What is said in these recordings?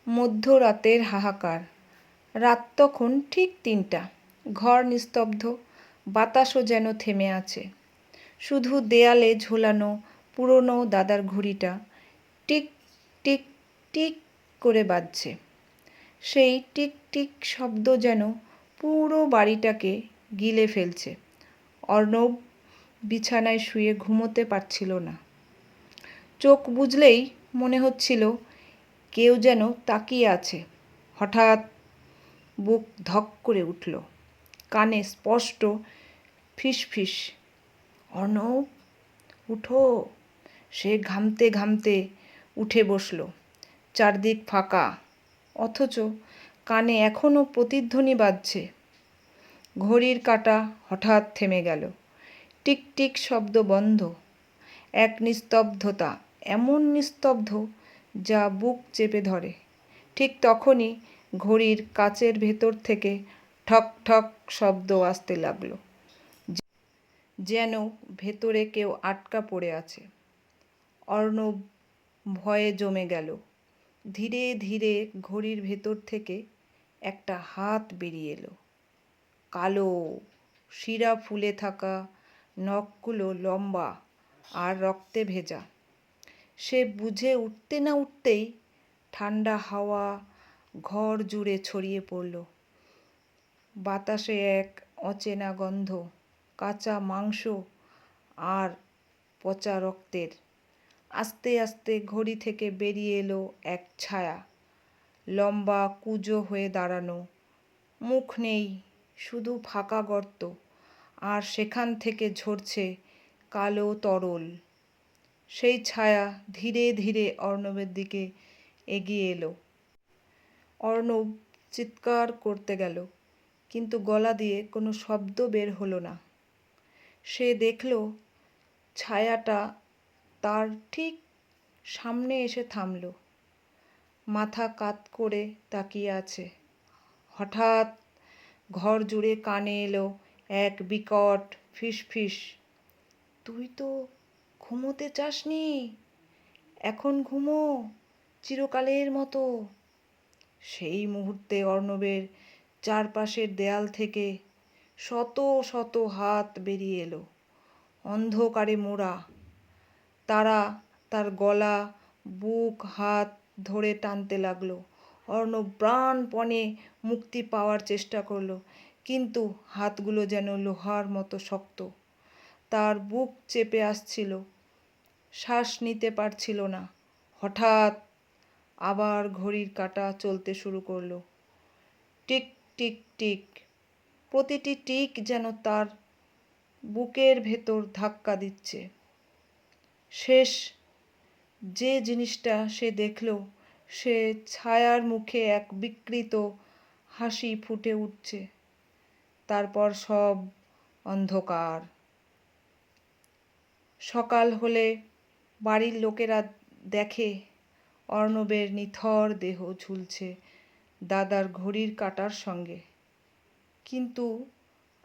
মধ্যরাতের হাহাকার। রাত তখন ঠিক ৩টা। ঘর নিস্তব্ধ, বাতাসও যেন থেমে আছে। শুধু দেয়ালে ঝোলানো পুরনো দাদার ঘড়িটা টিক টিক টিক করে বাজছে। সেই টিক টিক শব্দ যেন পুরো বাড়িটাকে গিলে ফেলছে। অর্ণব বিছানায় শুয়ে ঘুমোতে পারছিল না। চোখ বুজলেই মনে হচ্ছিল কেউ যেন তাকিয়ে আছে। হঠাৎ বুক ধক করে উঠল। কানে স্পষ্ট ফিসফিস, অর্ণব উঠো। সে ঘামতে ঘামতে উঠে বসল। চারদিক ফাঁকা, অথচ কানে এখনো প্রতিধ্বনি বাজছে। ঘড়ির কাঁটা হঠাৎ থেমে গেল। টিক টিক শব্দ বন্ধ। এক নিস্তব্ধতা, এমন নিস্তব্ধ যা বুক চেপে ধরে। ঠিক তখনই ঘড়ির কাচের ভেতর থেকে ঠক ঠক শব্দ আসতে লাগলো, যেন ভেতরে কেউ আটকা পড়ে আছে। অর্ণব ভয়ে জমে গেল। ধীরে ধীরে ঘড়ির ভেতর থেকে একটা হাত বেরিয়ে এলো। কালো, শিরা ফুলে থাকা নখগুলো লম্বা আর রক্তে ভেজা। সে বুঝে উঠতে না উঠতেই ঠান্ডা হাওয়া ঘর জুড়ে ছড়িয়ে পড়ল। বাতাসে এক অচেনা গন্ধ, কাঁচা মাংস আর পচা রক্তের। আস্তে আস্তে ঘড়ি থেকে বেরিয়ে এলো এক ছায়া। লম্বা, কুঁজো হয়ে দাঁড়ানো, মুখ নেই, শুধু ফাঁকা গর্ত, আর সেখান থেকে ঝরছে কালো তরল। সেই ছায়া ধীরে ধীরে অর্ণবের দিকে এগিয়ে এলো। অর্ণব চিৎকার করতে গেল, কিন্তু গলা দিয়ে কোনো শব্দ বের হলো না। সে দেখল ছায়াটা তার ঠিক সামনে এসে থামল। মাথা কাত করে তাকিয়ে আছে। হঠাৎ ঘর জুড়ে কানে এলো এক বিকট ফিসফিস, তুই তো ঘুমোতে চাসনি, এখন ঘুমো চিরকালের মতো। সেই মুহূর্তে অর্ণবের চারপাশের দেয়াল থেকে শত শত হাত বেরিয়ে এলো, অন্ধকারে মোড়া। তারা তার গলা, বুক, হাত ধরে টানতে লাগলো। অর্ণব প্রাণপণে মুক্তি পাওয়ার চেষ্টা করলো, কিন্তু হাতগুলো যেন লোহার মতো শক্ত। তার বুক চেপে আসছিল, শ্বাস নিতে পারছিল না। হঠাৎ আবার ঘড়ির কাঁটা চলতে শুরু করলো। Tick tick tick. প্রতিটি টিক যেন তার বুকের ভেতর ধাক্কা দিচ্ছে। শেষ যে জিনিসটা সে দেখল, সে ছায়ার মুখে এক বিকৃত হাসি ফুটে উঠছে। তারপর সব অন্ধকার। সকাল হলে বাড়ির লোকেরা দেখে অর্ণবের নিথর দেহ ঝুলছে দাদার ঘড়ির কাঁটার সঙ্গে। কিন্তু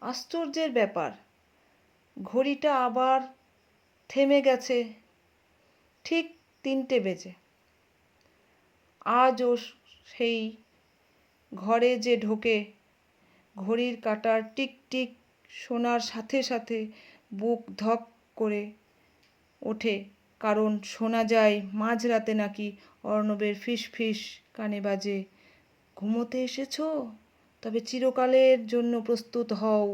আশ্চর্যের ব্যাপার, ঘড়িটা আবার থেমে গেছে ঠিক ৩টে বেজে। আজও সেই ঘরে যে ঢোকে, ঘড়ির কাঁটার টিক টিক শোনার সাথে সাথে বুক ধক করে ওঠে, কারণ শোনা যায় মাঝরাতে নাকি অর্ণবের ফিসফিস কানে বাজে, ঘুমোতে এসেছো? তবে চিরকালের জন্য প্রস্তুত হও।